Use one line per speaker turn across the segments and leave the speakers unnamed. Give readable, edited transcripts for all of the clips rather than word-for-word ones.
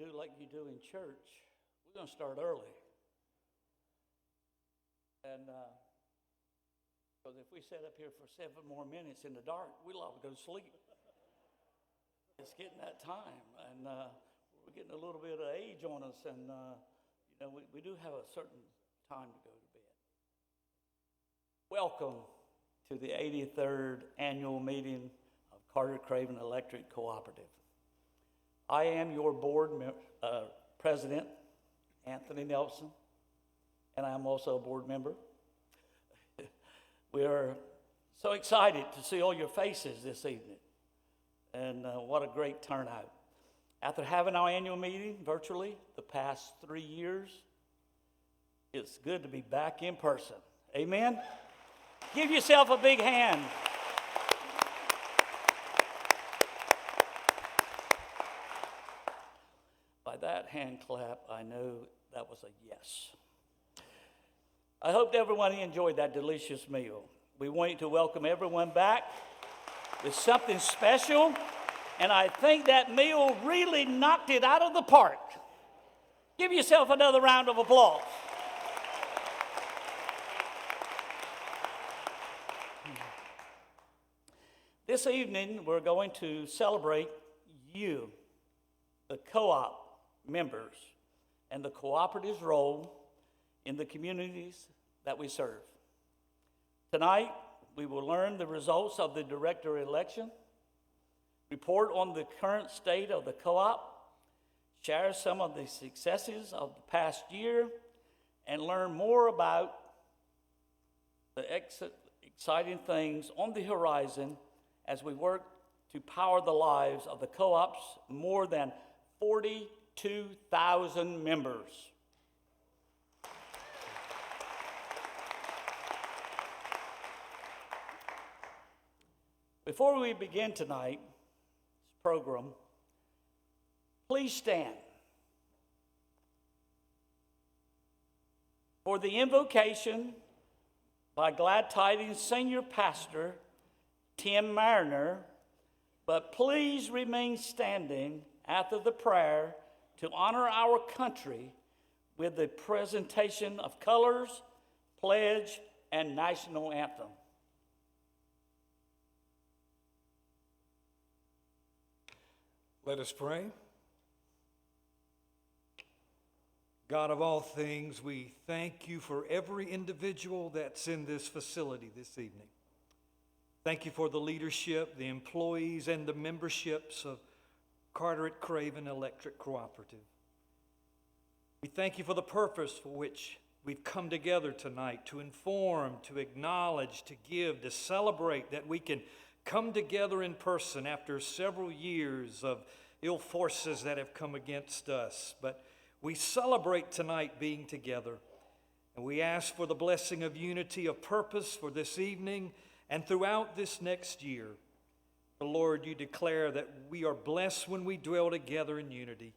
do like you do in church, we're going to start early. And because if we sit up here for 7 more minutes in the dark, we'll all go to sleep. It's getting that time, and we're getting a little bit of age on us, and we do have a certain time to go to bed. Welcome to the 83rd annual meeting of Carteret-Craven Electric Cooperative. I am your board president, Anthony Nelson, and I am also a board member. We are so excited to see all your faces this evening, and what a great turnout. After having our annual meeting virtually the past 3 years, it's good to be back in person. Amen? Give yourself a big hand. By that hand clap, I know that was a yes. I hope everyone enjoyed that delicious meal. We want to welcome everyone back with something special, and I think that meal really knocked it out of the park. Give yourself another round of applause. This evening, we're going to celebrate you, the co-op members, and the cooperative's role in the communities that we serve. Tonight, we will learn the results of the director election, report on the current state of the co-op, share some of the successes of the past year, and learn more about the exciting things on the horizon as we work to power the lives of the co-op's more than 42,000 members. Before we begin tonight's program, please stand for the invocation by Glad Tidings Senior Pastor Tim Mariner, but please remain standing after the prayer to honor our country with the presentation of colors, pledge, and national anthem.
Let us pray. God of all things, we thank you for every individual that's in this facility this evening. Thank you for the leadership, the employees, and the memberships of Carteret-Craven Electric Cooperative. We thank you for the purpose for which we've come together tonight, to inform, to acknowledge, to give, to celebrate that we can come together in person after several years of ill forces that have come against us. But we celebrate tonight being together, and we ask for the blessing of unity of purpose for this evening and throughout this next year. The Lord, you declare that we are blessed when we dwell together in unity.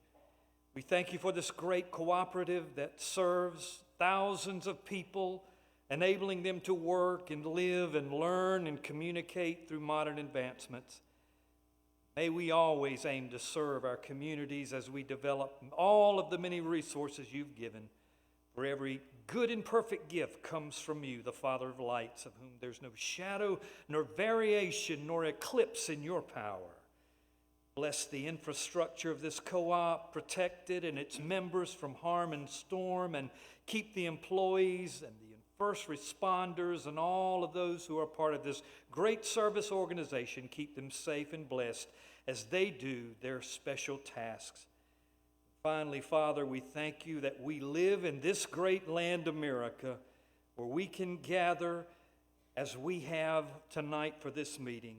We thank you for this great cooperative that serves thousands of people, enabling them to work and live and learn and communicate through modern advancements. May we always aim to serve our communities as we develop all of the many resources you've given. For every good and perfect gift comes from you, the Father of lights, of whom there's no shadow, nor variation, nor eclipse in your power. Bless the infrastructure of this co-op, protect it and its members from harm and storm, and keep the employees and the first responders and all of those who are part of this great service organization, keep them safe and blessed as they do their special tasks. Finally, Father, we thank you that we live in this great land, America, where we can gather as we have tonight for this meeting,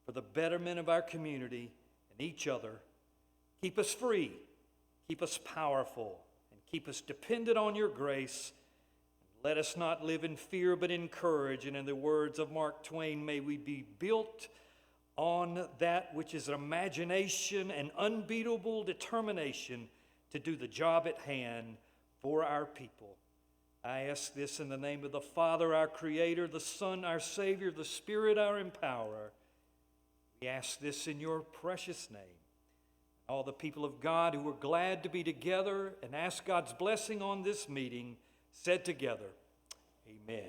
for the betterment of our community and each other. Keep us free, keep us powerful, and keep us dependent on your grace. Let us not live in fear, but in courage. And in the words of Mark Twain, may we be built on that which is imagination and unbeatable determination to do the job at hand for our people. I ask this in the name of the Father, our Creator, the Son, our Savior, the Spirit, our Empowerer. We ask this in your precious name. All the people of God who are glad to be together and ask God's blessing on this meeting said together, Amen.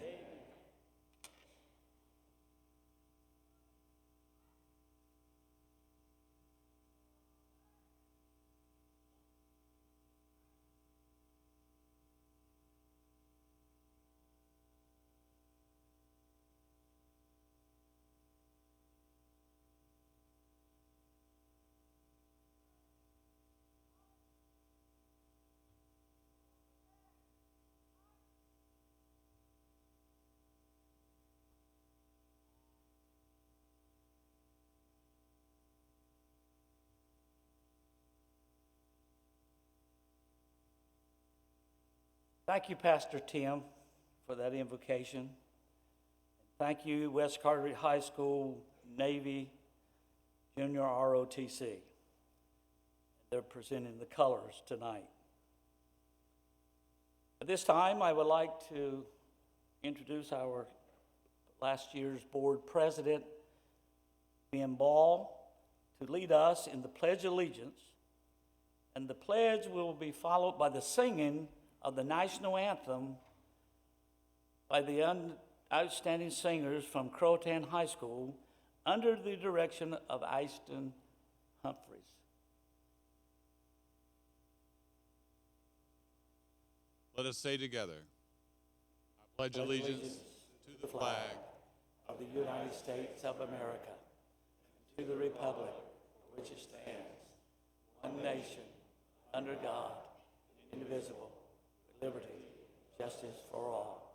Thank you, Pastor Tim, for that invocation. Thank you, West Carteret High School, Navy, Junior ROTC. They're presenting the colors tonight. At this time, I would like to introduce our last year's board president, Ben Ball, to lead us in the Pledge of Allegiance. And the pledge will be followed by the singing of the national anthem by the outstanding singers from Croatan High School under the direction of Ashton Humphreys.
Let us say together, I pledge allegiance to the flag
of the United States of America, and to the republic for which it stands, one nation, under God, indivisible, with liberty, justice for all.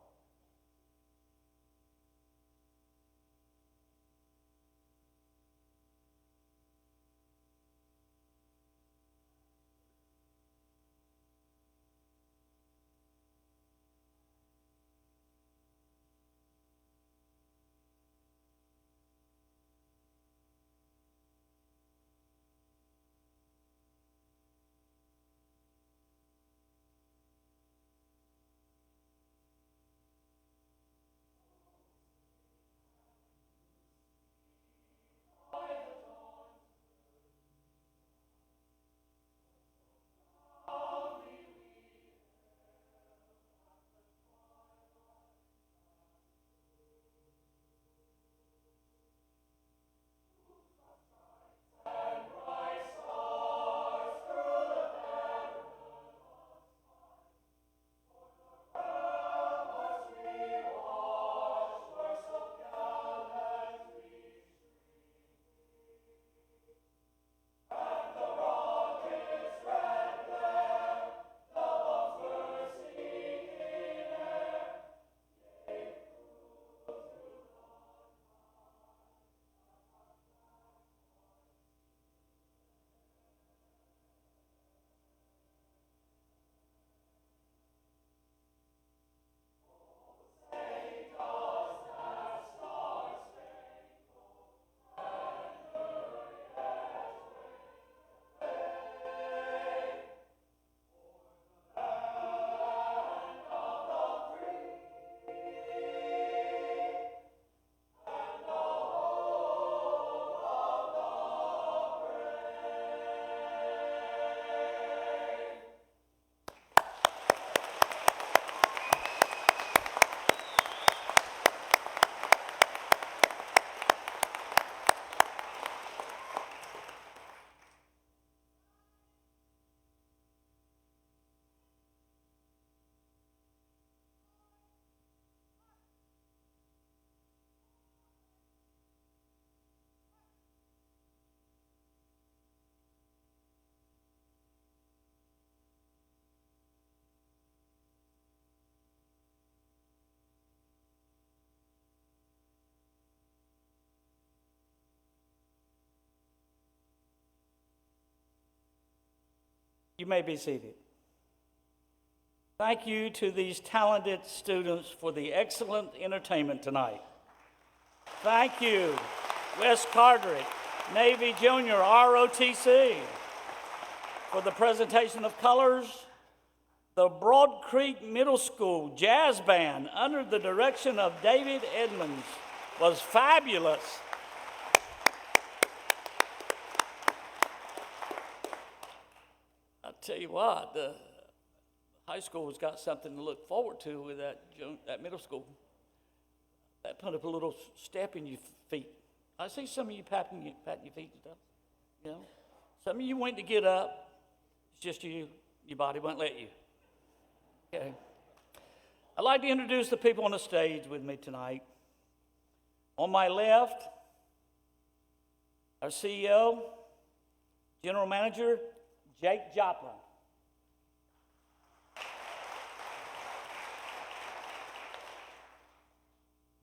You may be seated. Thank you to these talented students for the excellent entertainment tonight. Thank you, West Carteret, Navy Junior ROTC, for the presentation of colors. The Broad Creek Middle School Jazz Band, under the direction of David Edmonds, was fabulous. tell you what, the high school has got something to look forward to with that middle school. That put up a little step in your feet. I see some of you patting your feet and stuff. You know, some of you went to get up. It's just your body won't let you. Okay. I'd like to introduce the people on the stage with me tonight. On my left, our CEO, General Manager, Jake Joplin.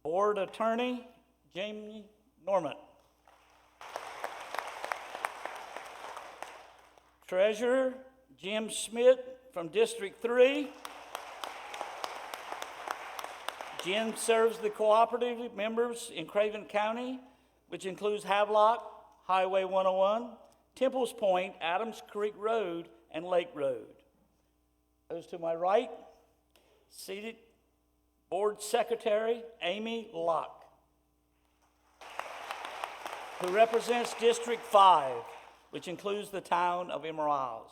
Board Attorney, Jamie Norman. Treasurer, Jim Schmidt from District 3. Jim serves the cooperative members in Craven County, which includes Havelock, Highway 101, Temples Point, Adams Creek Road, and Lake Road. Those to my right, seated Board Secretary Amy Locke, who represents District 5, which includes the town of Emerald Isles.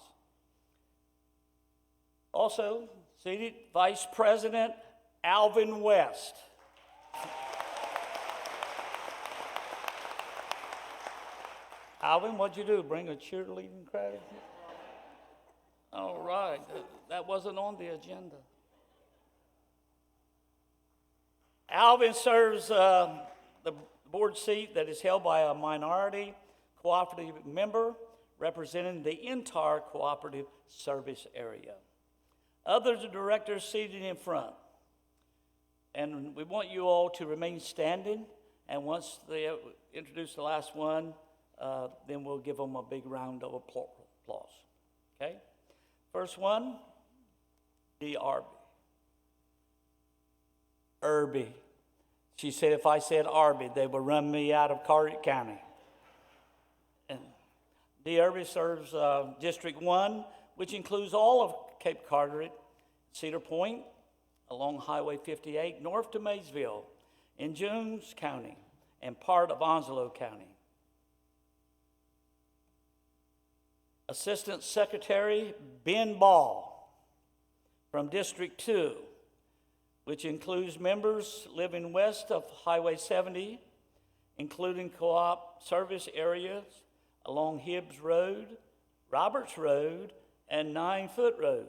Also seated Vice President Alvin West. Alvin, what'd you do? Bring a cheerleading crowd? All right, that wasn't on the agenda. Alvin serves the board seat that is held by a minority cooperative member representing the entire cooperative service area. Other directors seated in front. And we want you all to remain standing, and once they introduce the last one, then we'll give them a big round of applause. Okay? First one, Dee Irby. She said if I said Arby, they would run me out of Carteret County. And Dee Irby serves District 1, which includes all of Cape Carteret, Cedar Point, along Highway 58, north to Maysville, in Jones County, and part of Onslow County. Assistant Secretary Ben Ball from District 2, which includes members living west of Highway 70, including co-op service areas along Hibbs Road, Roberts Road, and 9 Foot Road,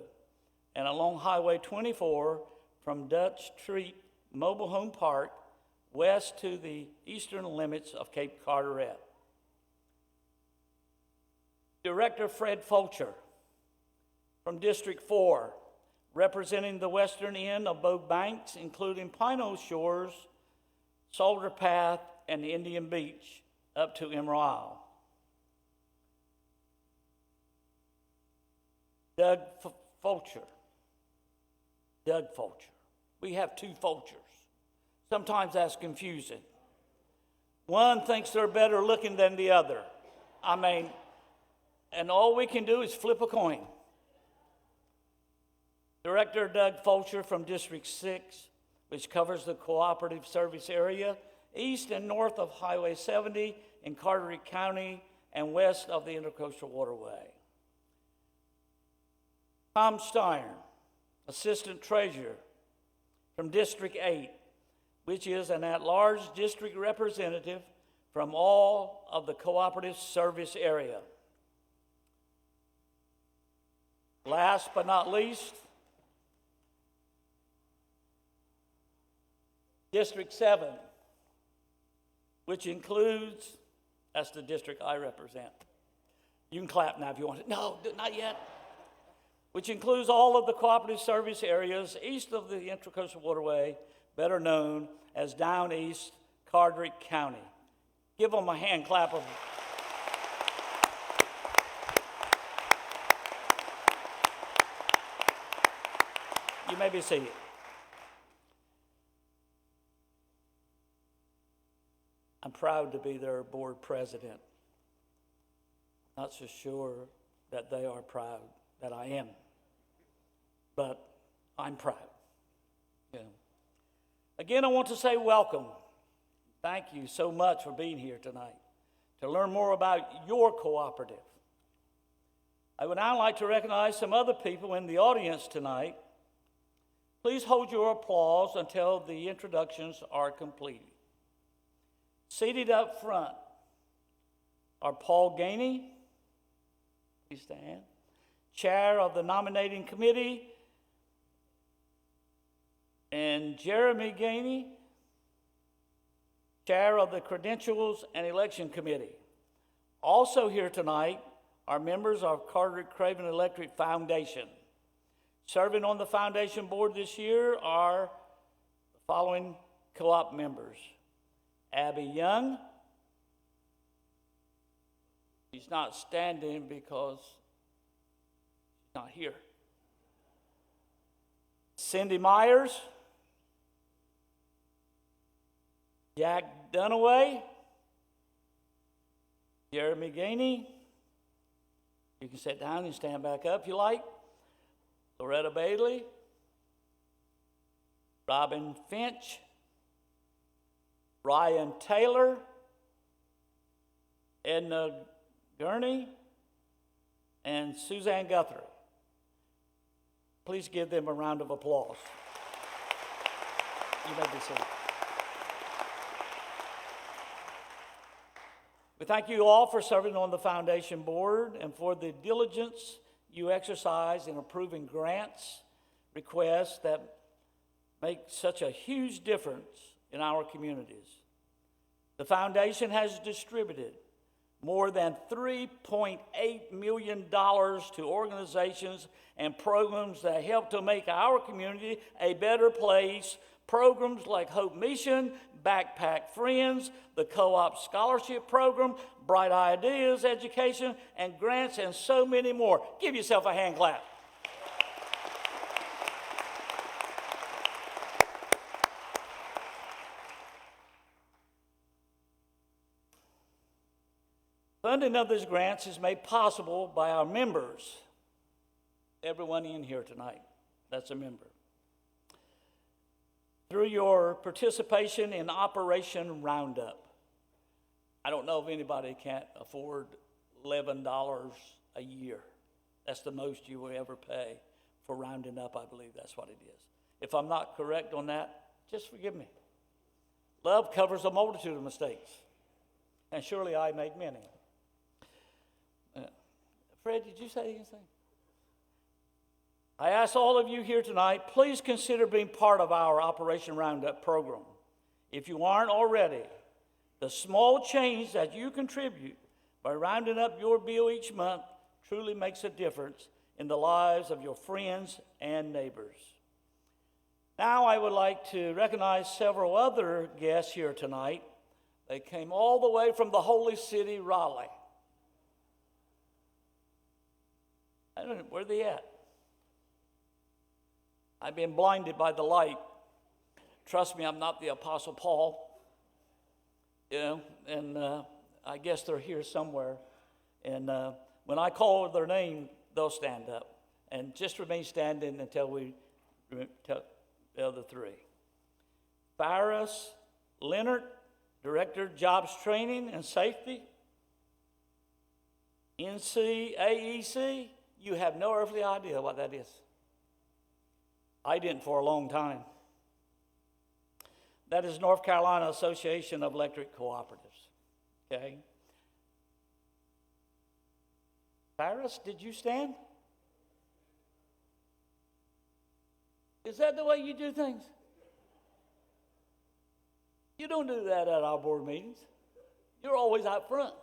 and along Highway 24 from Dutch Treat Mobile Home Park west to the eastern limits of Cape Carteret. Director Fred Fulcher from District 4, representing the western end of both banks, including Pino Shores, Soldier Path, and Indian Beach, up to Emerald Isle. Doug Fulcher. We have two Fulchers. Sometimes that's confusing. One thinks they're better looking than the other. And all we can do is flip a coin. Director Doug Fulcher from District 6, which covers the cooperative service area east and north of Highway 70 in Carteret County and west of the Intercoastal Waterway. Tom Steiner, Assistant Treasurer from District 8, which is an at-large district representative from all of the cooperative service area. Last but not least, District 7, which includes, that's the district I represent. You can clap now if you want to. No, not yet. Which includes all of the cooperative service areas east of the Intercoastal Waterway, better known as Down East Carteret County. Give them a hand clap of. You may be seated. I'm proud to be their board president. Not so sure that they are proud that I am, but I'm proud. Yeah. Again, I want to say welcome. Thank you so much for being here tonight to learn more about your cooperative. I would now like to recognize some other people in the audience tonight. Please hold your applause until the introductions are completed. Seated up front are Paul Gainey, please stand, Chair of the Nominating Committee, and Jeremy Gainey, Chair of the Credentials and Election Committee. Also here tonight are members of Carteret-Craven Electric Foundation. Serving on the foundation board this year are the following co-op members. Abby Young. She's not standing because she's not here. Cindy Myers. Jack Dunaway. Jeremy Gainey. You can sit down and stand back up if you like. Loretta Bailey. Robin Finch. Ryan Taylor. Edna Gurney. And Suzanne Guthrie. Please give them a round of applause. You may be seated. We thank you all for serving on the foundation board and for the diligence you exercise in approving grants, requests that make such a huge difference in our communities. The foundation has distributed more than $3.8 million to organizations and programs that help to make our community a better place. Programs like Hope Mission, Backpack Friends, the Co-op Scholarship Program, Bright Ideas Education, and grants, and so many more. Give yourself a hand clap. Funding of these grants is made possible by our members. Everyone in here tonight, that's a member. Through your participation in Operation Roundup. I don't know if anybody can't afford $11 a year. That's the most you will ever pay for rounding up, I believe that's what it is. If I'm not correct on that, just forgive me. Love covers a multitude of mistakes, and surely I make many. Fred, did you say anything? I ask all of you here tonight, please consider being part of our Operation Roundup program. If you aren't already, the small change that you contribute by rounding up your bill each month truly makes a difference in the lives of your friends and neighbors. Now I would like to recognize several other guests here tonight. They came all the way from the holy city, Raleigh. I don't know, where are they at? I've been blinded by the light. Trust me, I'm not the Apostle Paul. You know, and I guess they're here somewhere. And when I call their name, they'll stand up. And just remain standing until we tell the other three. Farris Leonard, Director, Jobs Training and Safety. NCAEC, you have no earthly idea what that is. I didn't for a long time. That is North Carolina Association of Electric Cooperatives. Okay? Farris, did you stand? Is that the way you do things? You don't do that at our board meetings. You're always out front.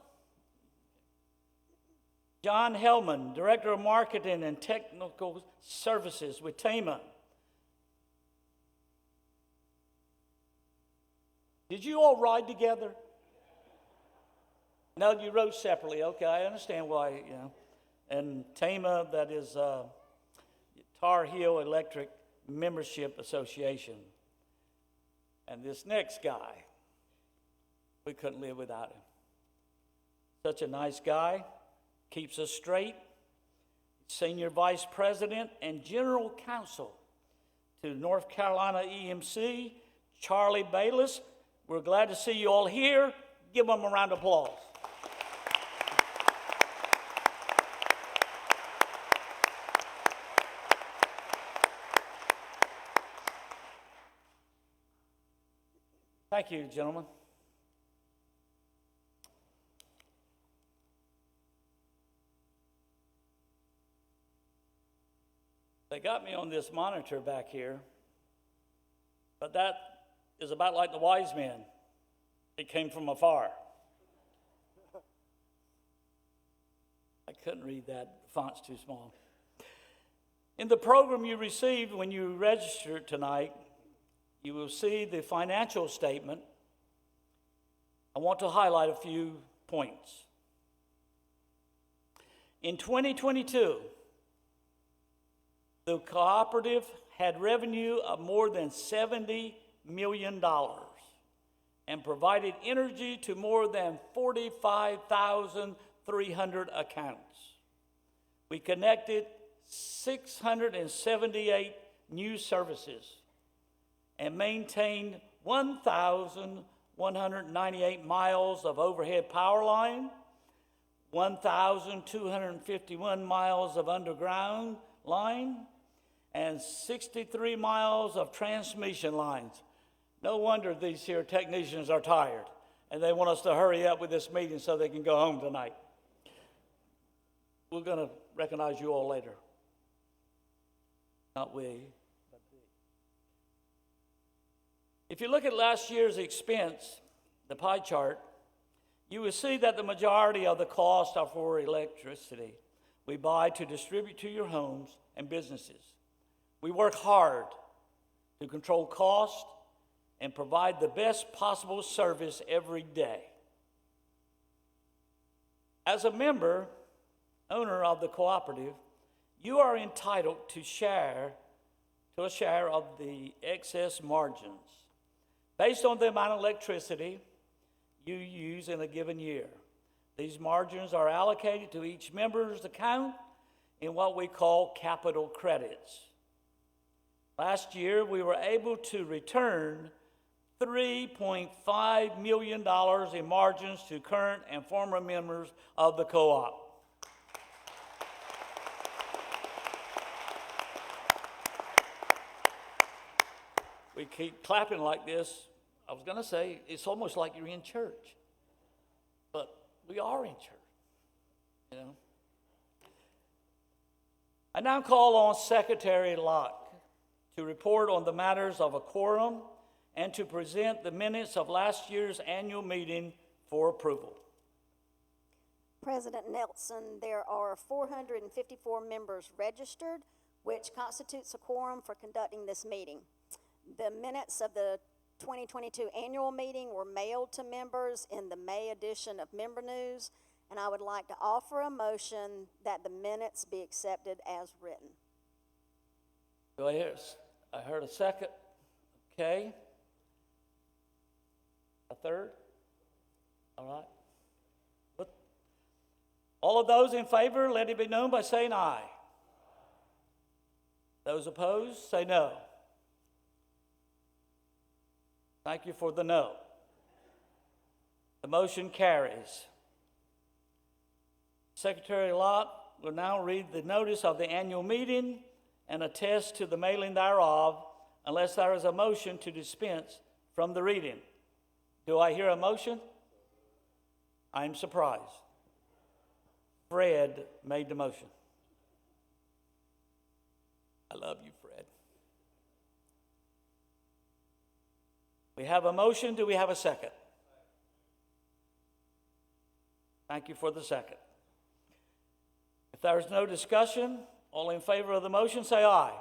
John Hellman, Director of Marketing and Technical Services with TAMA. Did you all ride together? No, you rode separately. Okay, I understand why, you know. And TAMA, that is Tar Heel Electric Membership Association. And this next guy, we couldn't live without him. Such a nice guy, keeps us straight. Senior Vice President and General Counsel to North Carolina EMC, Charlie Bayless. We're glad to see you all here. Give them a round of applause. Thank you, gentlemen. They got me on this monitor back here, but that is about like the wise men. It came from afar. I couldn't read that, the font's too small. In the program you received when you registered tonight, you will see the financial statement. I want to highlight a few points. In 2022, the cooperative had revenue of more than $70 million and provided energy to more than 45,300 accounts. We connected 678 new services and maintained 1,198 miles of overhead power line, 1,251 miles of underground line, and 63 miles of transmission lines. No wonder these here technicians are tired, and they want us to hurry up with this meeting so they can go home tonight. We're going to recognize you all later. Not we, but we. If you look at last year's expense, the pie chart, you will see that the majority of the costs are for electricity we buy to distribute to your homes and businesses. We work hard to control cost and provide the best possible service every day. As a member, owner of the cooperative, you are entitled to a share of the excess margins based on the amount of electricity you use in a given year. These margins are allocated to each member's account in what we call capital credits. Last year, we were able to return $3.5 million in margins to current and former members of the co-op. We keep clapping like this. I was going to say, it's almost like you're in church. But we are in church, you know. I now call on Secretary Locke to report on the matters of a quorum and to present the minutes of last year's annual meeting for approval.
President Nelson, there are 454 members registered, which constitutes a quorum for conducting this meeting. The minutes of the 2022 annual meeting were mailed to members in the May edition of Member News, and I would like to offer a motion that the minutes be accepted as written.
Do I hear? I heard a second. Okay. A third? All right. But all of those in favor, let it be known by saying aye. Those opposed, say no. Thank you for the no. The motion carries. Secretary Lott will now read the notice of the annual meeting and attest to the mailing thereof, unless there is a motion to dispense from the reading. Do I hear a motion? I'm surprised. Fred made the motion. I love you, Fred. We have a motion. Do we have a second? Thank you for the second. If there is no discussion, all in favor of the motion say aye.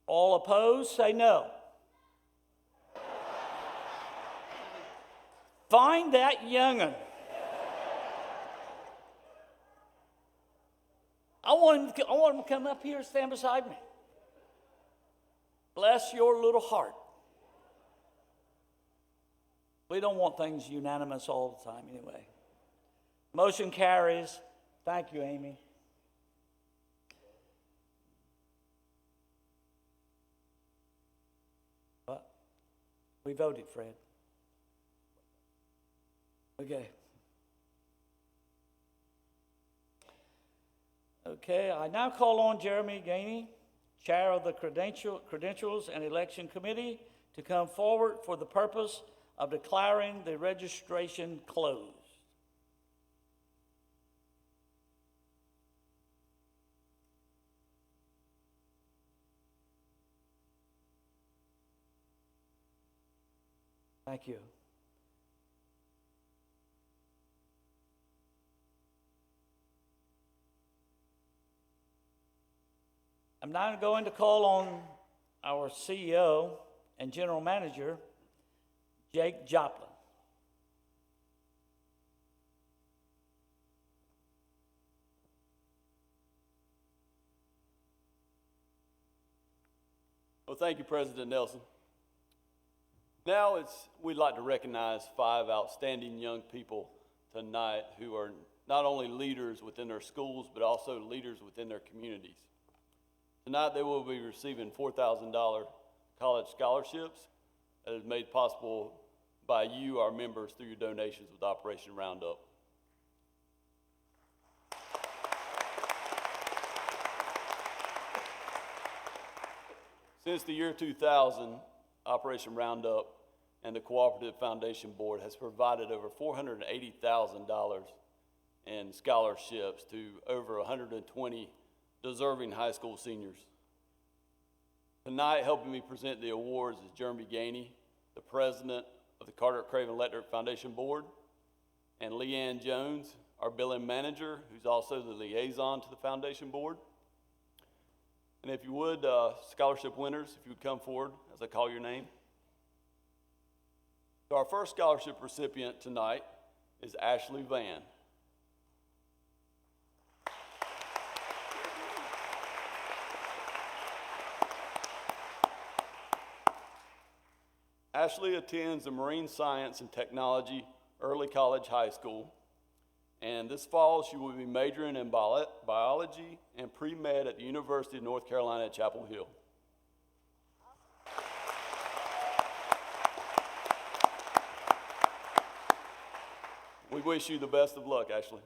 All opposed say no. Find that young'un. I want him to come up here and stand beside me. Bless your little heart. We don't want things unanimous all the time anyway. Motion carries. Thank you, Amy. What? We voted, Fred. Okay. Okay, I now call on Jeremy Gainey, Chair of the Credentials and Election Committee, to come forward for the purpose of declaring the registration closed. Thank you. I'm now going to call on our CEO and General Manager, Jake Joplin.
Well, thank you, President Nelson. Now we'd like to recognize 5 outstanding young people tonight who are not only leaders within their schools, but also leaders within their communities. Tonight they will be receiving $4,000 college scholarships that is made possible by you, our members, through your donations with Operation Roundup. Since the year 2000, Operation Roundup and the Cooperative Foundation Board has provided over $480,000 in scholarships to over 120 deserving high school seniors. Tonight, helping me present the awards is Jeremy Gainey, the president of the Carteret-Craven Electric Foundation Board, and Leanne Jones, our billing manager, who's also the liaison to the foundation board. And if you would, scholarship winners, if you would come forward as I call your name. So our first scholarship recipient tonight is Ashley Van. Ashley attends the Marine Science and Technology Early College High School, and this fall she will be majoring in biology and pre-med at the University of North Carolina at Chapel Hill. We wish you the best of luck, Ashley.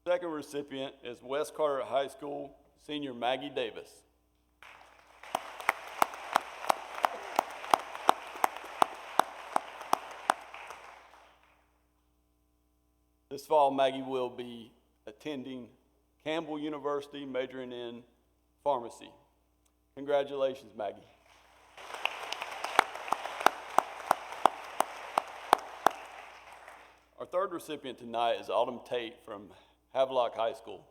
Second recipient is West Carteret High School senior Maggie Davis. This fall, Maggie will be attending Campbell University, majoring in pharmacy. Congratulations, Maggie. Our third recipient tonight is Autumn Tate from Havelock High School.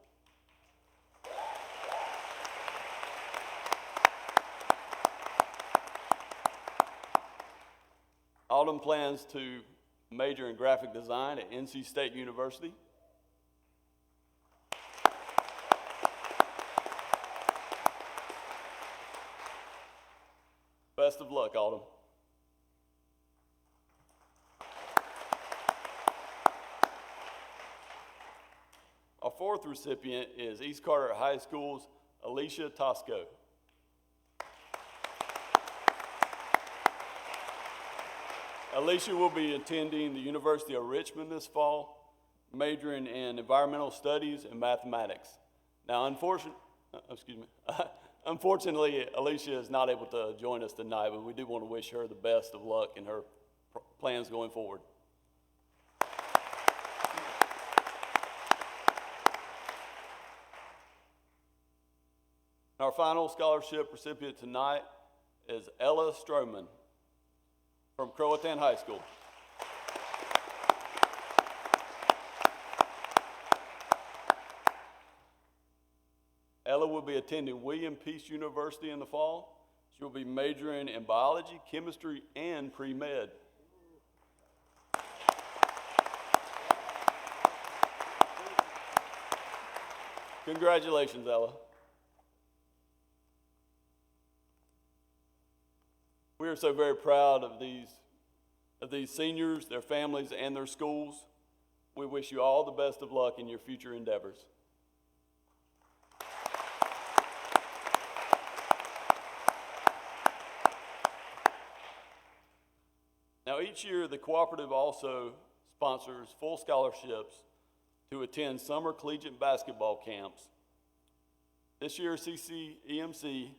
Autumn plans to major in graphic design at NC State University. Best of luck, Autumn. Our fourth recipient is East Carteret High School's Alicia Tosco. Alicia will be attending the University of Richmond this fall, majoring in environmental studies and mathematics. Now, unfortunately, Alicia is not able to join us tonight, but we do want to wish her the best of luck in her plans going forward. Our final scholarship recipient tonight is Ella Stroman from Croatan High School. Ella will be attending William Peace University in the fall. She will be majoring in biology, chemistry, and pre-med. Congratulations, Ella. We are so very proud of these seniors, their families, and their schools. We wish you all the best of luck in your future endeavors. Now, each year, the cooperative also sponsors full scholarships to attend summer collegiate basketball camps. This year, CCEMC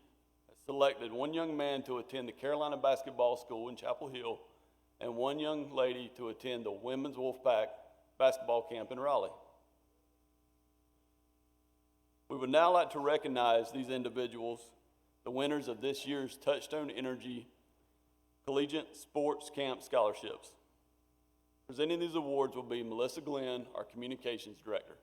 has selected one young man to attend the Carolina Basketball School in Chapel Hill and one young lady to attend the Women's Wolfpack Basketball Camp in Raleigh. We would now like to recognize these individuals, the winners of this year's Touchstone Energy Collegiate Sports Camp Scholarships. Presenting these awards will be Melissa Glenn, our Communications Director.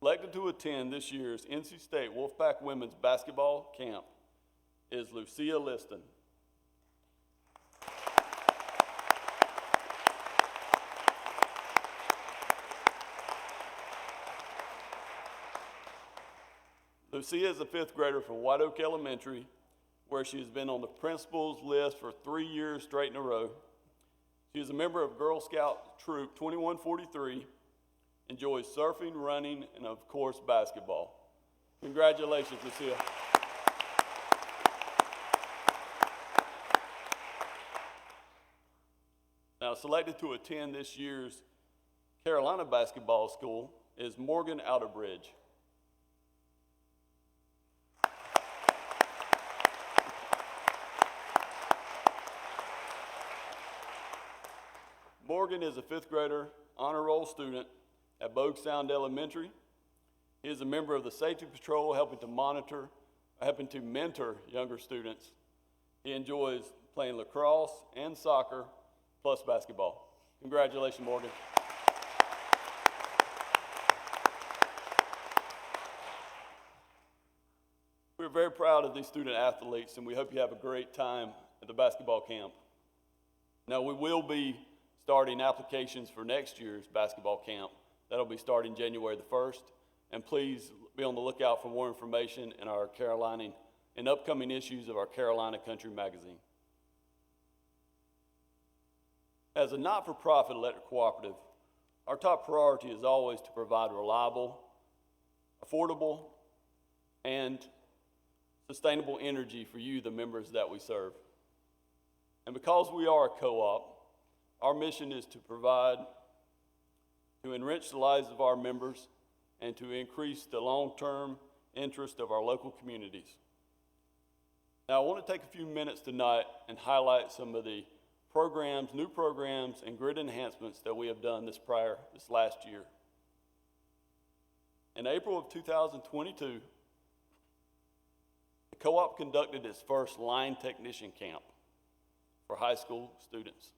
Selected to attend this year's NC State Wolfpack Women's Basketball Camp is Lucia Liston. Lucia is a fifth grader from White Oak Elementary, where she has been on the principal's list for 3 years straight in a row. She is a member of Girl Scout Troop 2143, enjoys surfing, running, and of course, basketball. Congratulations, Lucia. Now, selected to attend this year's Carolina Basketball School is Morgan Outerbridge. Morgan is a fifth grader, honor roll student at Bogue Sound Elementary. He is a member of the Safety Patrol, helping to mentor younger students. He enjoys playing lacrosse and soccer, plus basketball. Congratulations, Morgan. We're very proud of these student athletes, and we hope you have a great time at the basketball camp. Now, we will be starting applications for next year's basketball camp. That'll be starting January the 1st. And please be on the lookout for more information in upcoming issues of our Carolina Country magazine. As a not-for-profit electric cooperative, our top priority is always to provide reliable, affordable, and sustainable energy for you, the members that we serve. And because we are a co-op, our mission is to enrich the lives of our members and to increase the long-term interest of our local communities. Now, I want to take a few minutes tonight and highlight some of the new programs, and grid enhancements that we have done this last year. In April of 2022, the co-op conducted its first line technician camp for high school students.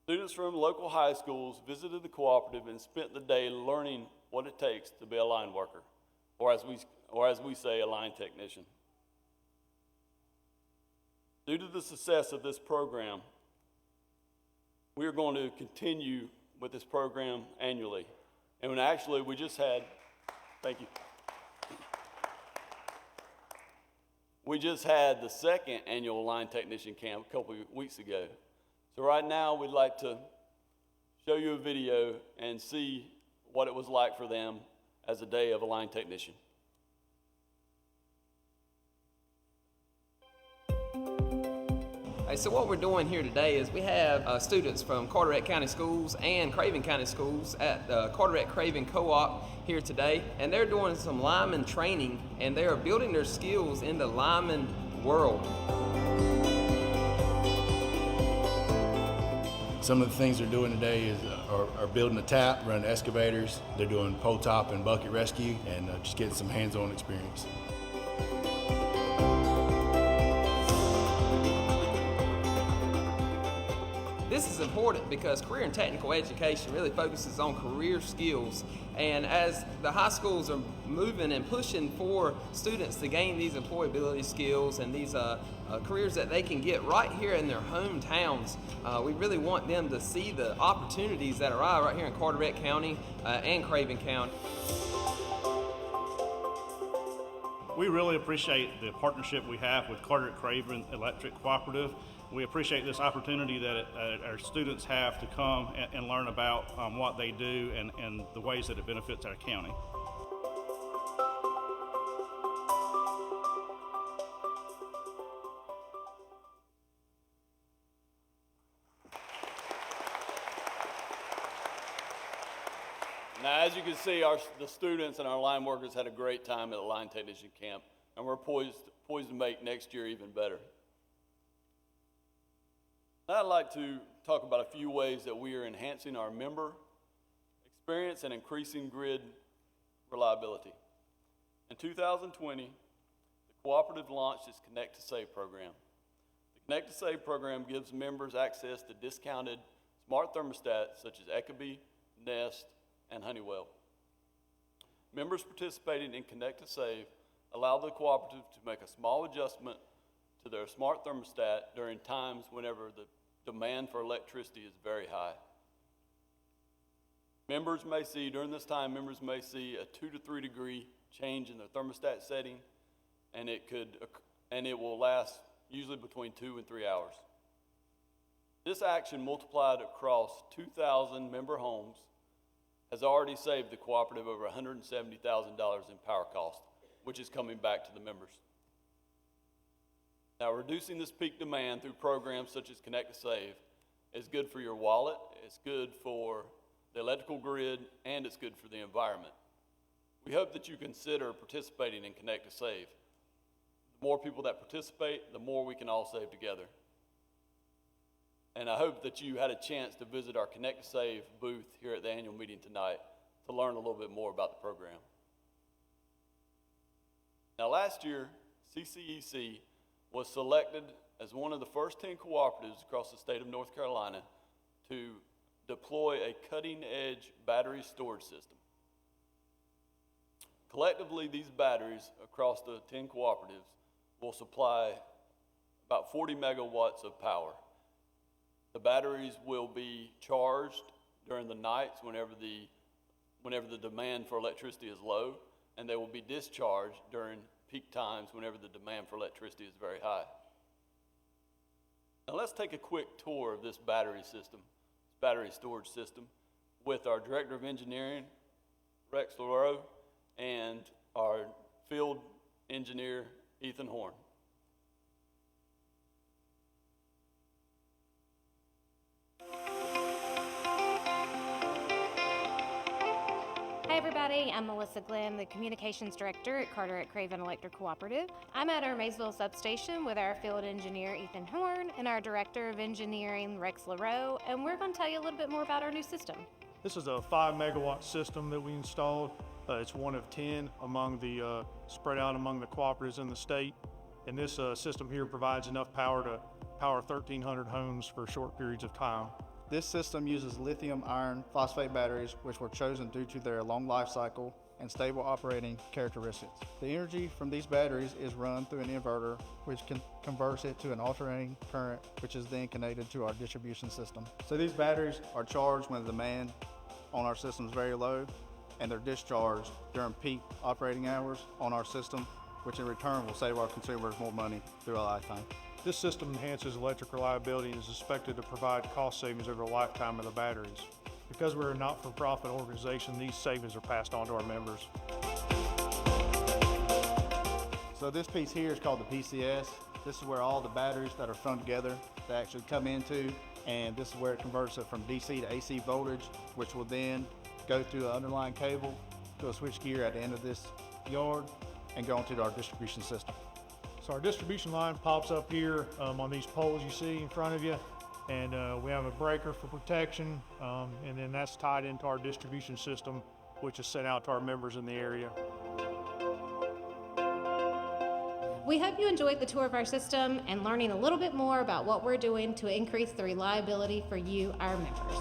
Students from local high schools visited the cooperative and spent the day learning what it takes to be a line worker, or as we say, a line technician. Due to the success of this program, we are going to continue with this program annually. And actually, we just had, thank you. We just had the second annual line technician camp a couple of weeks ago. So right now, we'd like to show you a video and see what it was like for them as a day of a line technician.
So what we're doing here today is we have students from Carteret County Schools and Craven County Schools at the Carteret-Craven Co-op here today, and they're doing some lineman training, and they are building their skills in the lineman world.
Some of the things they're doing today are building a tap, running excavators. They're doing pole top and bucket rescue, and just getting some hands-on experience.
This is important because career and technical education really focuses on career skills, and as the high schools are moving and pushing for students to gain these employability skills and these careers that they can get right here in their hometowns, we really want them to see the opportunities that are right here in Carteret County and Craven County.
We really appreciate the partnership we have with Carteret-Craven Electric Cooperative. We appreciate this opportunity that our students have to come and learn about what they do and the ways that it benefits our county.
Now, as you can see, the students and our line workers had a great time at the line technician camp, and we're poised to make next year even better. Now I'd like to talk about a few ways that we are enhancing our member experience and increasing grid reliability. In 2020, the cooperative launched its Connect to Save program. The Connect to Save program gives members access to discounted smart thermostats such as Ecobee, Nest, and Honeywell. Members participating in Connect to Save allow the cooperative to make a small adjustment to their smart thermostat during times whenever the demand for electricity is very high. During this time, members may see a 2 to 3 degree change in their thermostat setting, and it will last usually between 2 and 3 hours. This action multiplied across 2,000 member homes has already saved the cooperative over $170,000 in power cost, which is coming back to the members. Now, reducing this peak demand through programs such as Connect to Save is good for your wallet, it's good for the electrical grid, and it's good for the environment. We hope that you consider participating in Connect to Save. The more people that participate, the more we can all save together. And I hope that you had a chance to visit our Connect to Save booth here at the annual meeting tonight to learn a little bit more about the program. Now, last year, CCEC was selected as one of the first 10 cooperatives across the state of North Carolina to deploy a cutting-edge battery storage system. Collectively, these batteries across the 10 cooperatives will supply about 40 megawatts of power. The batteries will be charged during the nights whenever the demand for electricity is low, and they will be discharged during peak times whenever the demand for electricity is very high. Now let's take a quick tour of this battery storage system, with our Director of Engineering, Rex LaRoe, and our field engineer, Ethan Horn.
Hi everybody, I'm Melissa Glenn, the Communications Director at Carteret-Craven Electric Cooperative. I'm at our Maysville substation with our field engineer Ethan Horn and our Director of Engineering Rex LaRoe, and we're going to tell you a little bit more about our new system.
This is a 5 megawatt system that we installed. It's one of 10 spread out among the cooperatives in the state. And this system here provides enough power to power 1,300 homes for short periods of time.
This system uses lithium iron phosphate batteries, which were chosen due to their long life cycle and stable operating characteristics. The energy from these batteries is run through an inverter, which converts it to an alternating current, which is then connected to our distribution system. So these batteries are charged when the demand on our system is very low, and they're discharged during peak operating hours on our system, which in return will save our consumers more money through a lifetime.
This system enhances electric reliability and is expected to provide cost savings over the lifetime of the batteries. Because we're a not-for-profit organization, these savings are passed on to our members.
So this piece here is called the PCS. This is where all the batteries that are strung together they actually come into, and this is where it converts it from DC to AC voltage, which will then go through an underlying cable to a switch gear at the end of this yard and go into our distribution system.
So our distribution line pops up here on these poles you see in front of you, and we have a breaker for protection, and then that's tied into our distribution system, which is sent out to our members in the area.
We hope you enjoyed the tour of our system and learning a little bit more about what we're doing to increase the reliability for you, our members.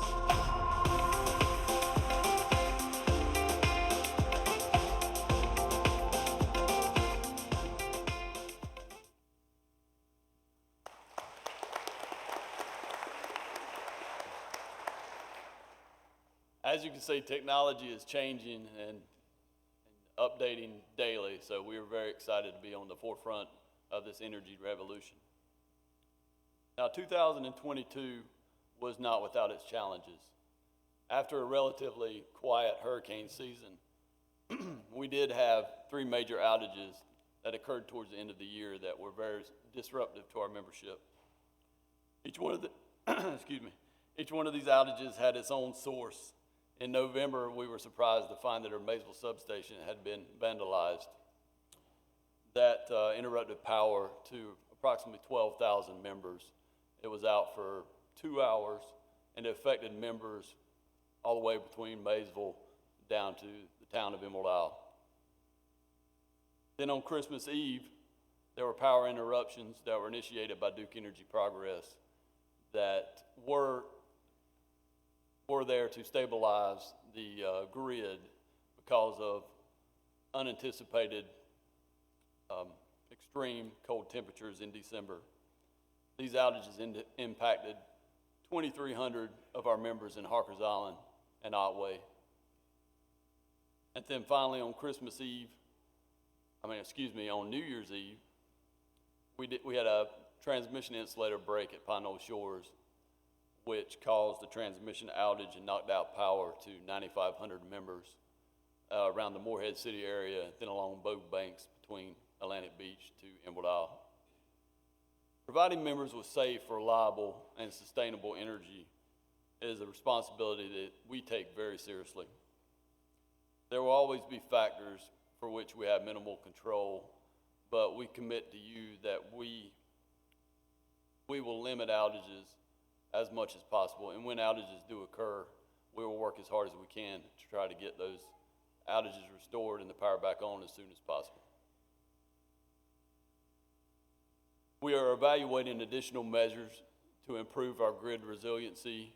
As you can see, technology is changing and updating daily, so we are very excited to be on the forefront of this energy revolution. Now, 2022 was not without its challenges. After a relatively quiet hurricane season, we did have 3 major outages that occurred towards the end of the year that were very disruptive to our membership. Each one of the, each one of these outages had its own source, In November, we were surprised to find that our Maysville substation had been vandalized. That interrupted power to approximately 12,000 members. It was out for 2 hours, and it affected members all the way between Maysville down to the town of Emerald Isle. Then on Christmas Eve, there were power interruptions that were initiated by Duke Energy Progress that were there to stabilize the grid because of unanticipated extreme cold temperatures in December. These outages impacted 2,300 of our members in Harkers Island and Otway. And then finally on on New Year's Eve, we had a transmission insulator break at Pine Knoll Shores, which caused the transmission outage and knocked out power to 9,500 members around the Morehead City area, then along both banks between Atlantic Beach to Emerald Isle. Providing members with safe, reliable, and sustainable energy is a responsibility that we take very seriously. There will always be factors for which we have minimal control, but we commit to you that we will limit outages as much as possible. And when outages do occur, we will work as hard as we can to try to get those outages restored and the power back on as soon as possible. We are evaluating additional measures to improve our grid resiliency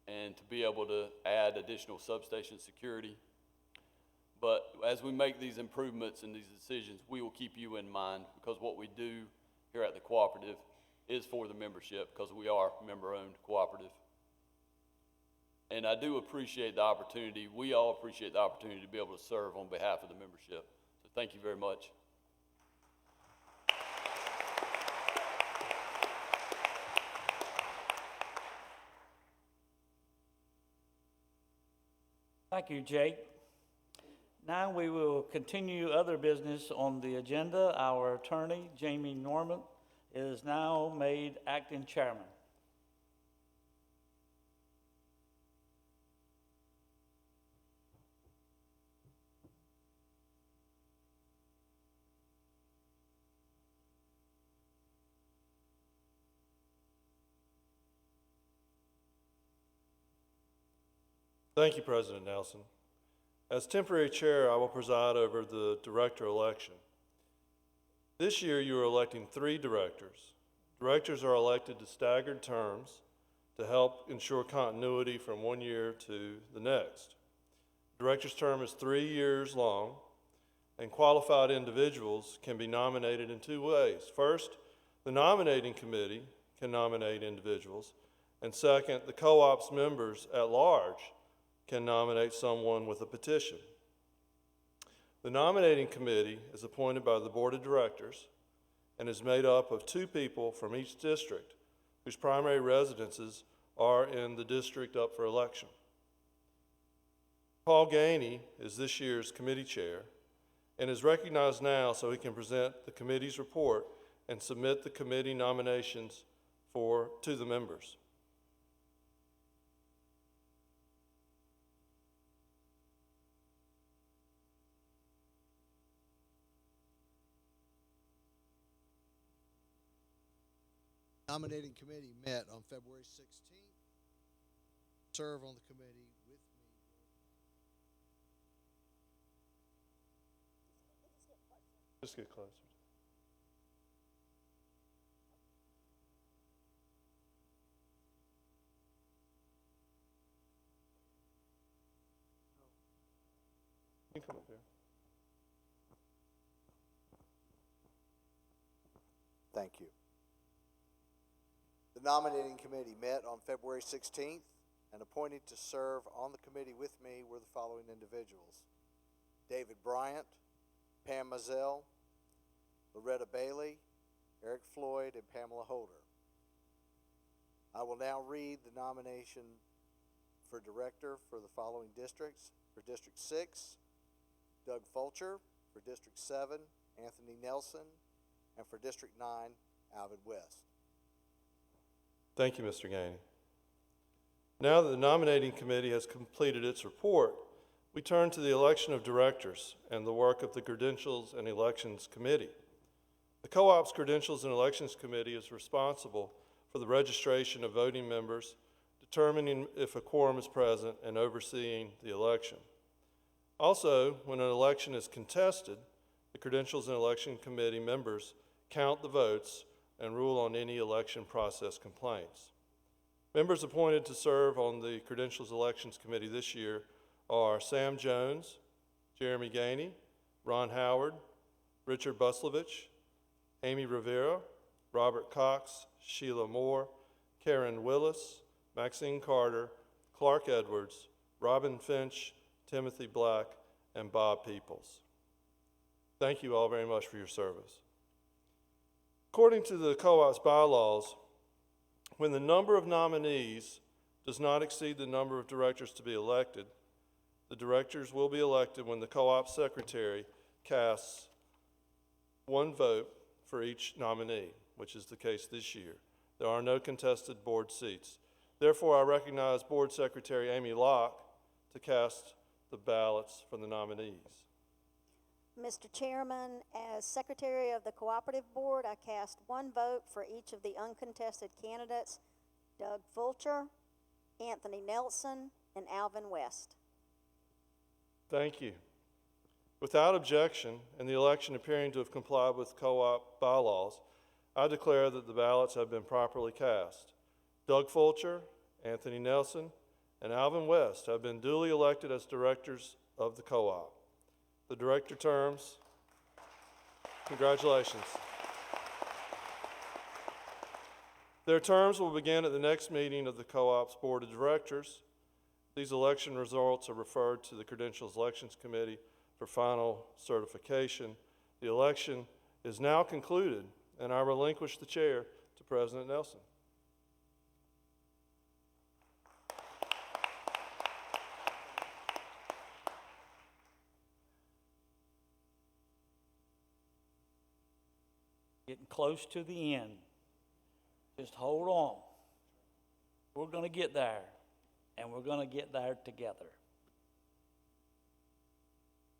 and to be able to add additional substation security. But as we make these improvements and these decisions, we will keep you in mind, because what we do here at the cooperative is for the membership, because we are a member-owned cooperative. And I do appreciate the opportunity, we all appreciate the opportunity to be able to serve on behalf of the membership. So thank you very much.
Thank you, Jake. Now we will continue other business on the agenda. Our attorney, Jamie Norman, is now made acting chairman.
Thank you, President Nelson. As temporary chair, I will preside over the director election. This year, you are electing 3 directors. Directors are elected to staggered terms to help ensure continuity from one year to the next. Director's term is 3 years long, and qualified individuals can be nominated in 2 ways. First, the nominating committee can nominate individuals, and second, the co-op's members at large can nominate someone with a petition. The nominating committee is appointed by the board of directors and is made up of 2 people from each district whose primary residences are in the district up for election. Paul Gainey is this year's committee chair and is recognized now so he can present the committee's report and submit the committee nominations to the members.
Nominating committee met on February 16th. Serve on the committee with me.
Just get closer. You can come up here.
Thank you. The nominating committee met on February 16th, and appointed to serve on the committee with me were the following individuals: David Bryant, Pam Mazel, Loretta Bailey, Eric Floyd, and Pamela Holder. I will now read the nomination for director for the following districts. For District 6, Doug Fulcher. For District 7, Anthony Nelson. And for District 9, Alvin West.
Thank you, Mr. Gainey. Now that the nominating committee has completed its report, we turn to the election of directors and the work of the Credentials and Elections Committee. The Co-op's Credentials and Elections Committee is responsible for the registration of voting members, determining if a quorum is present, and overseeing the election. Also, when an election is contested, the Credentials and Election Committee members count the votes and rule on any election process complaints. Members appointed to serve on the Credentials Elections Committee this year are Sam Jones, Jeremy Gainey, Ron Howard, Richard Buslovich, Amy Rivera, Robert Cox, Sheila Moore, Karen Willis, Maxine Carter, Clark Edwards, Robin Finch, Timothy Black, and Bob Peoples. Thank you all very much for your service. According to the co-op's bylaws, when the number of nominees does not exceed the number of directors to be elected, the directors will be elected when the co-op secretary casts one vote for each nominee, which is the case this year. There are no contested board seats. Therefore, I recognize Board Secretary Amy Locke to cast the ballots for the nominees.
Mr. Chairman, as Secretary of the Cooperative Board, I cast one vote for each of the uncontested candidates, Doug Fulcher, Anthony Nelson, and Alvin West.
Thank you. Without objection, and the election appearing to have complied with co-op bylaws, I declare that the ballots have been properly cast. Doug Fulcher, Anthony Nelson, and Alvin West have been duly elected as directors of the co-op. The director terms, congratulations. Their terms will begin at the next meeting of the co-op's board of directors. These election results are referred to the Credentials Elections Committee for final certification. The election is now concluded, and I relinquish the chair to President Nelson.
Getting close to the end. Just hold on. We're going to get there, and we're going to get there together.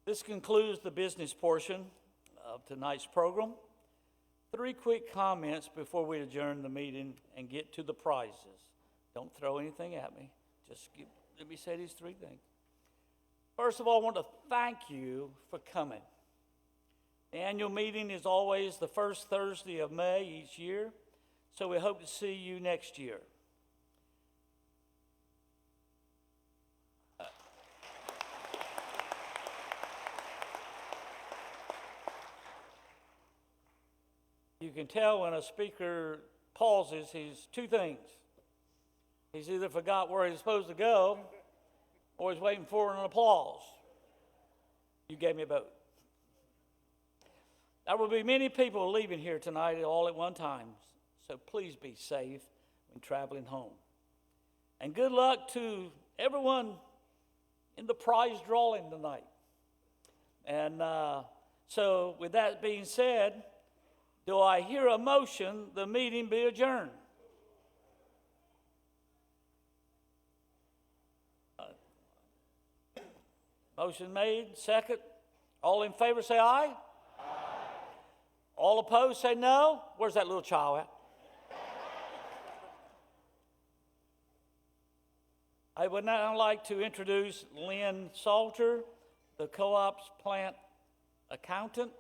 This concludes the business portion of tonight's program. 3 quick comments before we adjourn the meeting and get to the prizes. Don't throw anything at me. Just let me say these 3 things. First of all, I want to thank you for coming. The annual meeting is always the first Thursday of May each year, so we hope to see you next year. You can tell when a speaker pauses, he's 2 things. He's either forgot where he's supposed to go, or he's waiting for an applause. You gave me both. There will be many people leaving here tonight all at one time, so please be safe when traveling home. And good luck to everyone in the prize drawing tonight. And so with that being said, do I hear a motion the meeting be adjourned? Motion made, second. All in favor say aye. Aye. All opposed say no. Where's that little child at? I would now like to introduce Lynn Salter, the co-op's plant accountant,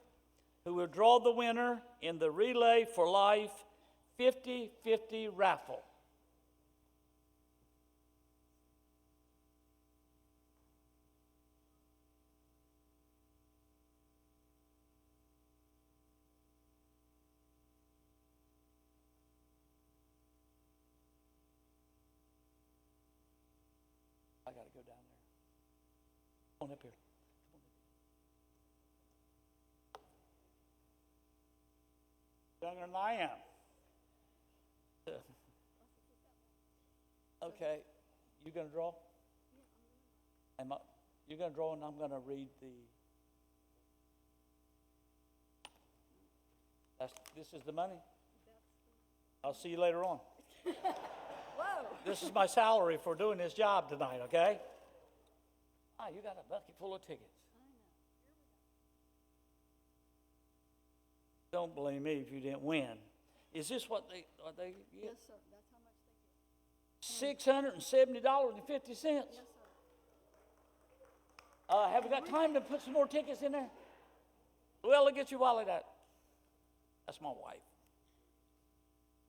who will draw the winner in the Relay for Life 50-50 raffle. I got to go down there. Come on up here. Younger than I am. Okay, you gonna draw? You're gonna draw, and I'm gonna read this is the money. I'll see you later on.
Whoa.
This is my salary for doing this job tonight, okay? Ah, you got a bucket full of tickets. Don't blame me if you didn't win. Is this what they get?
Yes, sir, that's how much they get.
$670.50. Yes, sir. Have we got time to put some more tickets in there? Well, get your wallet out. That's my wife.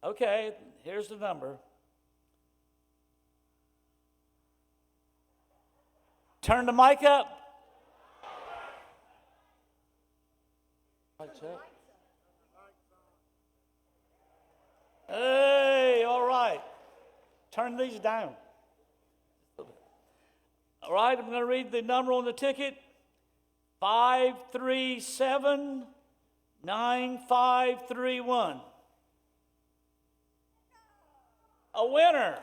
Okay, here's the number. Turn the mic up. Hey, all right. Turn these down. All right, I'm going to read the number on the ticket. 537-9531. A winner.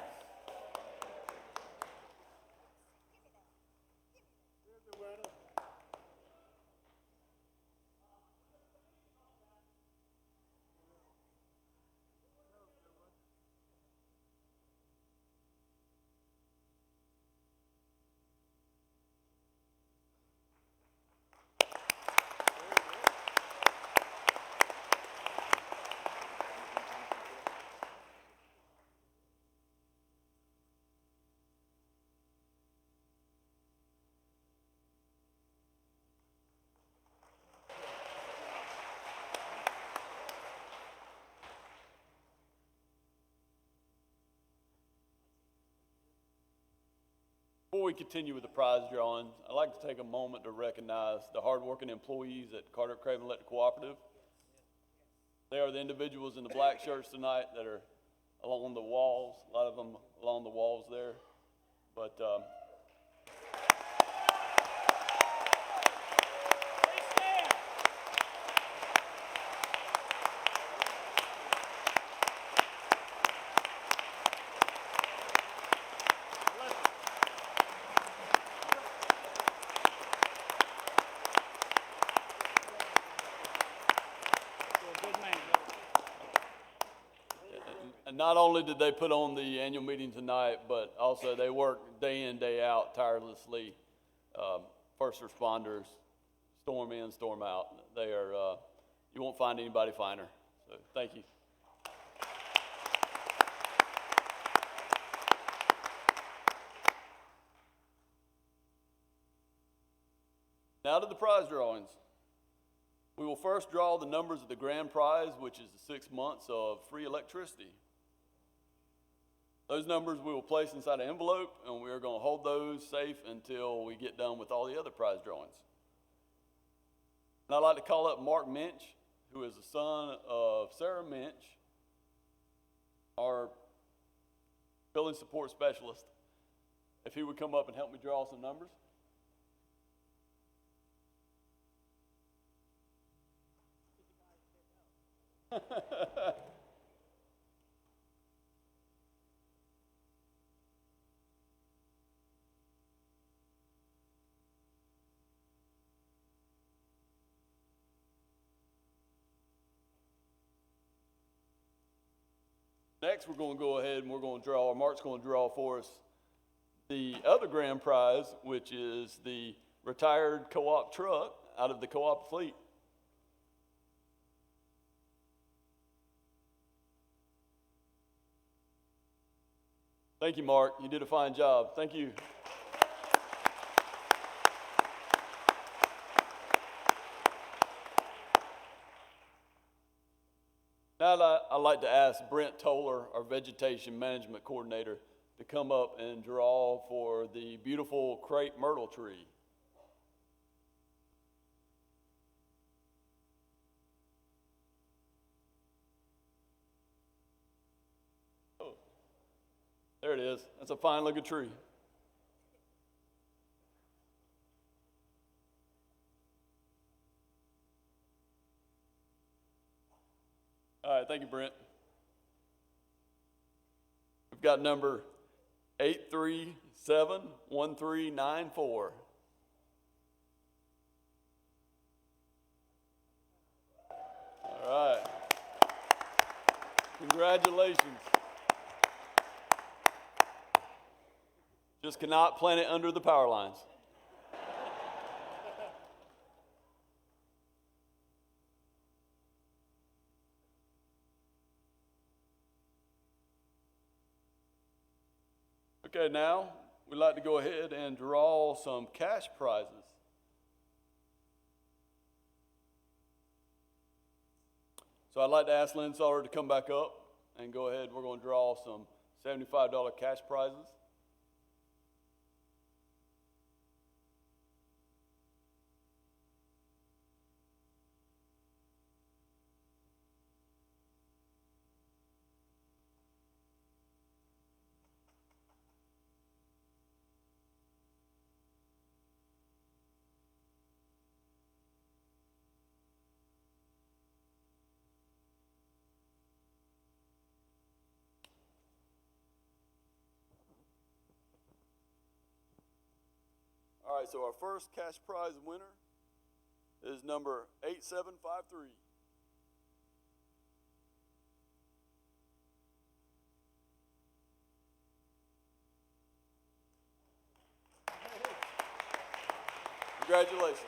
Before we continue with the prize drawing, I'd like to take a moment to recognize the hardworking employees at Carteret-Craven Electric Cooperative. They are the individuals in the black shirts tonight that are along the walls, a lot of them along the walls there. But and not only did they put on the annual meeting tonight, but also they work day in, day out tirelessly. First responders, storm in, storm out. They are, you won't find anybody finer. So thank you. Now to the prize drawings. We will first draw the numbers of the grand prize, which is the 6 months of free electricity. Those numbers we will place inside an envelope, and we are going to hold those safe until we get done with all the other prize drawings. And I'd like to call up Mark Minch, who is the son of Sarah Minch, our building support specialist. If he would come up and help me draw some numbers. Next, we're going to go ahead and we're going to draw, Mark's going to draw for us the other grand prize, which is the retired co-op truck out of the co-op fleet. Thank you, Mark. You did a fine job. Thank you. Now I'd like to ask Brent Toller, our vegetation management coordinator, to come up and draw for the beautiful crepe myrtle tree. Oh, there it is. That's a fine looking tree. All right, thank you, Brent. We've got number 8371394. All right. Congratulations. just cannot plant it under the power lines. Okay, now we'd like to go ahead and draw some cash prizes. So I'd like to ask Lynn Sawyer to come back up and go ahead. We're going to draw some $75 cash prizes. All right, so our first cash prize winner is number 8753. Congratulations.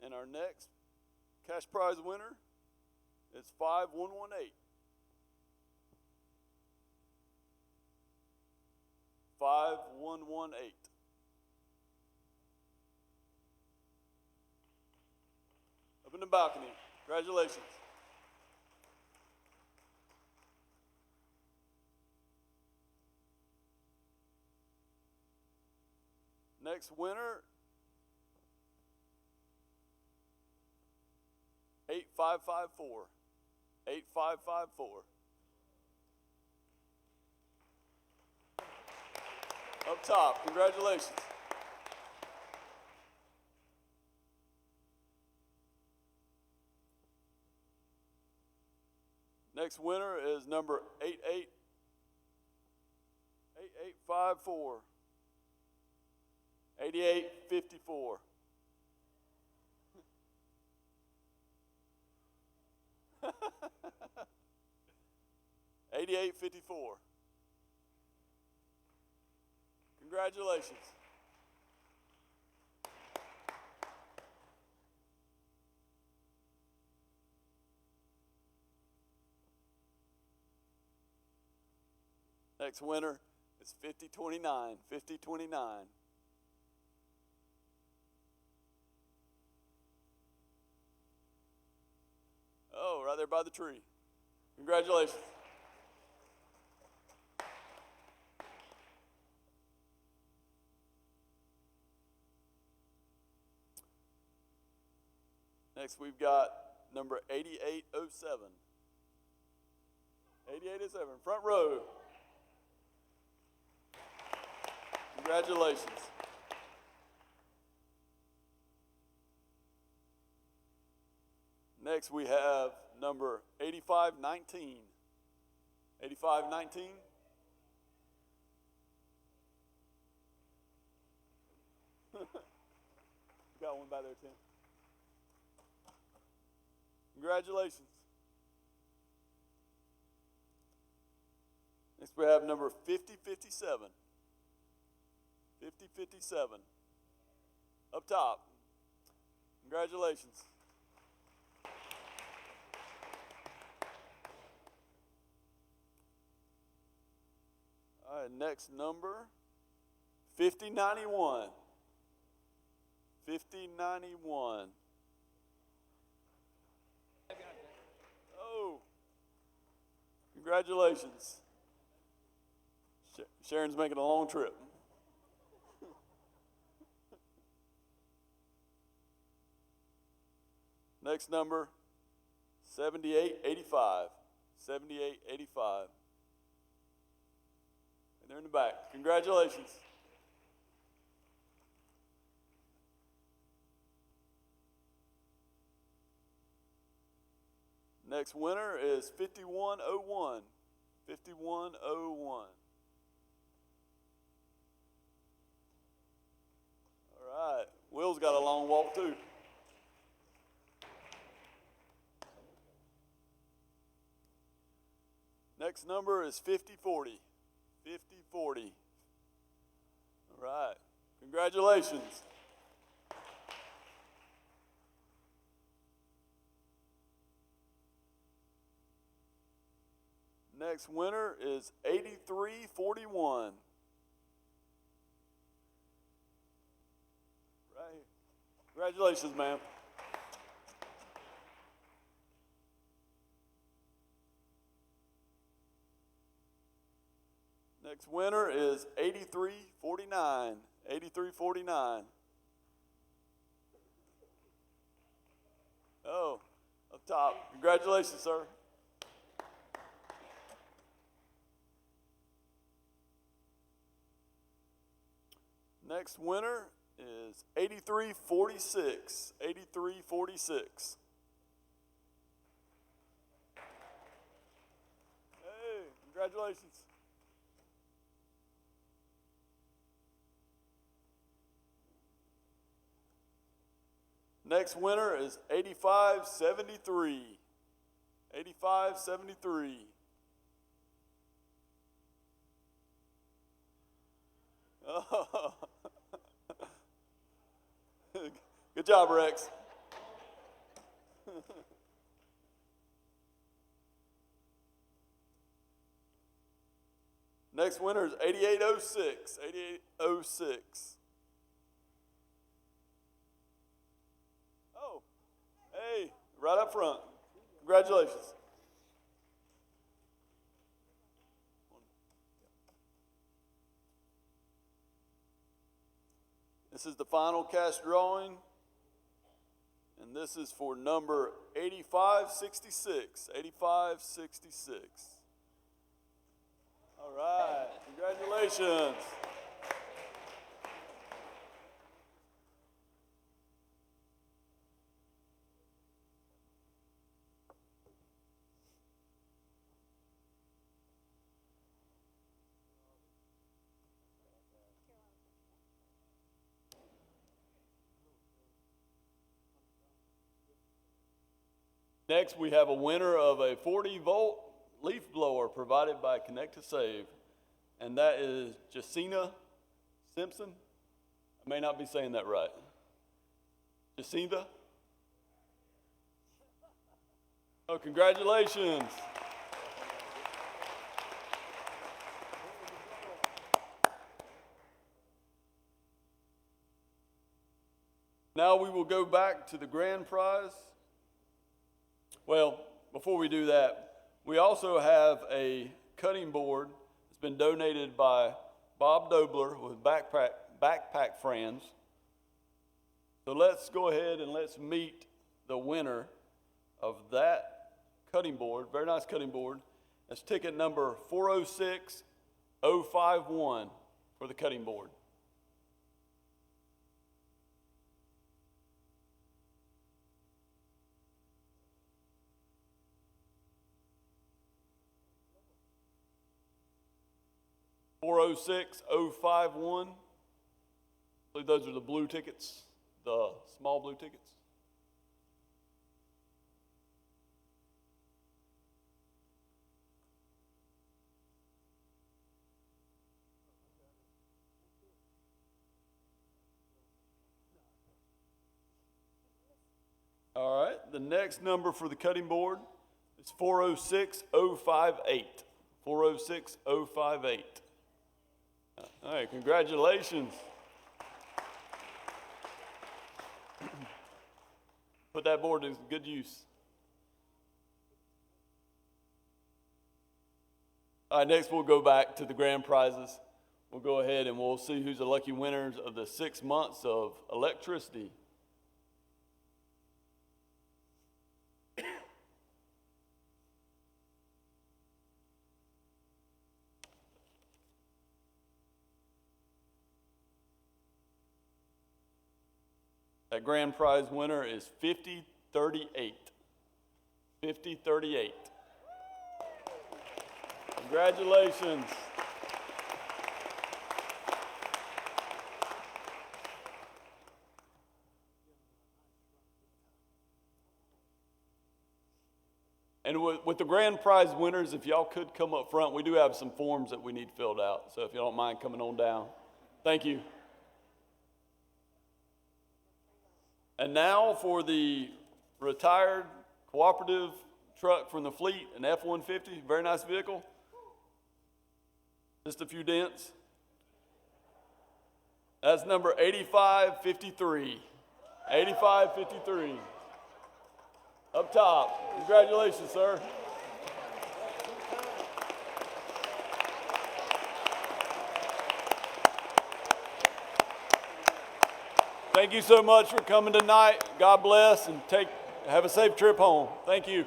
And our next cash prize winner is 5118. 5118. Up in the balcony. Congratulations. Next winner, 8554. 8554. Up top, congratulations. Next winner is number 8854. 8854. $88.54. Congratulations. Next winner is 5029. 5029. Oh, right there by the tree. Congratulations. Next, we've got number 8807. 8807, front row. Congratulations. Next, we have number 8519. 8519. Got one by there, Tim. Congratulations. Next, we have number 5057. 5057. Up top. Congratulations. All right, next number 5091. 5091. Oh, congratulations. Sharon's making a long trip. Next number 7885. 7885. And they're in the back. Congratulations. Next winner is 5101. 5101. All right. Will's got a long walk too. Next number is 5040. 5040. All right. Congratulations. Next winner is 8341. Right here. Congratulations, ma'am. Next winner is 8349. 8349. Oh, up top. Congratulations, sir. Next winner is 8346. 8346. Hey, congratulations. Next winner is 8573. 8573. Oh. Good job, Rex. Next winner is 8806. 8806. Oh, hey, right up front. Congratulations. This is the final cash drawing, and this is for number 8566. 8566. All right, congratulations. Next, we have a winner of a 40-volt leaf blower provided by Connect to Save, and that is Jacina Simpson. I may not be saying that right. Jacinta? Oh, congratulations. Now we will go back to the grand prize. Well, before we do that, we also have a cutting board that's been donated by Bob Dobler with Backpack Friends. So let's go ahead and let's meet the winner of that cutting board. Very nice cutting board. That's ticket number 406051 for the cutting board. $406,051. I believe those are the blue tickets, the small blue tickets. All right, the next number for the cutting board is 406058. 406058. All right, congratulations. Put that board to good use. All right, next we'll go back to the grand prizes. We'll go ahead and we'll see who's the lucky winners of the 6 months of electricity. That grand prize winner is 5038. 5038. Congratulations. And with the grand prize winners, if y'all could come up front, we do have some forms that we need filled out. So if you don't mind coming on down. Thank you. And now for the retired cooperative truck from the fleet, an F-150, very nice vehicle. Just a few dents. That's number 8553. 8553. Up top. Congratulations, sir. Thank you so much for coming tonight. God bless and have a safe trip home. Thank you.